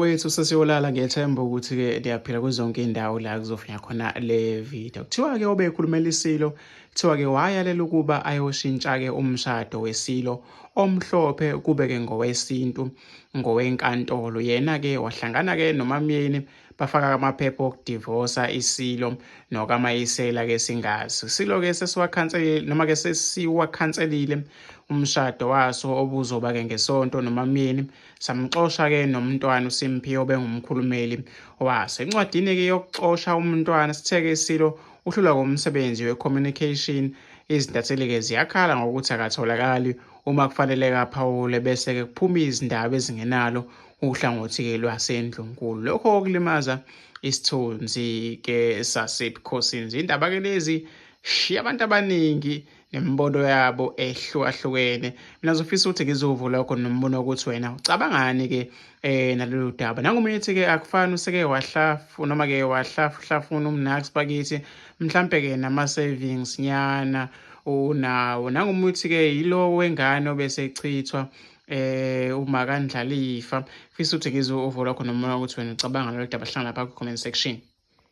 Wethu sesiyolala ngethemba ukuthi-ke liyaphila kuzonke iy'ndawo la kuzofika khona le video. Kuthiwa-ke obekhulumela iSilo, kuthiwa-ke wayalela ukuba ayoshintsha-ke umshado weSilo omhlophe kube-ke ngowesintu, ngowenkantolo. Yena-ke wahlangana-ke nomamyeni bafaka amaphepha okudivosa iSilo nokaMayisela-ke singazi. iSilo-ke sesiwakhanselile noma-ke sesiwakhanselile umshado waso obuzoba-ke ngesonto nomamyeni. Samxosha-ke nomntwana uSimphiwe obengumkhulumeli waso. Encwadini-ke yokuxosha umntwana sithe-ke iSilo uhlulwa ngumsebenzi we-communication. Izintatheli-ke ziyakhala ngokuthi akatholakali uma kufanele aphawule bese-ke kuphuma izindaba ezingenalo uhlangothi-ke lwaseNdlunkulu. Lokho okulimaza isithunzi-ke sasebukhosini. Izindaba-ke lezi shiya abantu abaningi nemibono yabo ehlukahlukene. Mina ngizofisa ukuthi ngizovula khona nombono wokuthi wena ucabangani-ke nalolu daba. Nangomunye ethi-ke akufani useke wahlafu noma-ke wahlafuna umnax bakithi, mhlampe-ke nama-savings nyana unawo. Nangomunye uthi-ke yilo wengane obese echithwa uma kandlalifa. Ngifisa ukuthi ngizovula khona nombono wokuthi wena ucabanga nalolu daba, hlala lapha ku-comment section.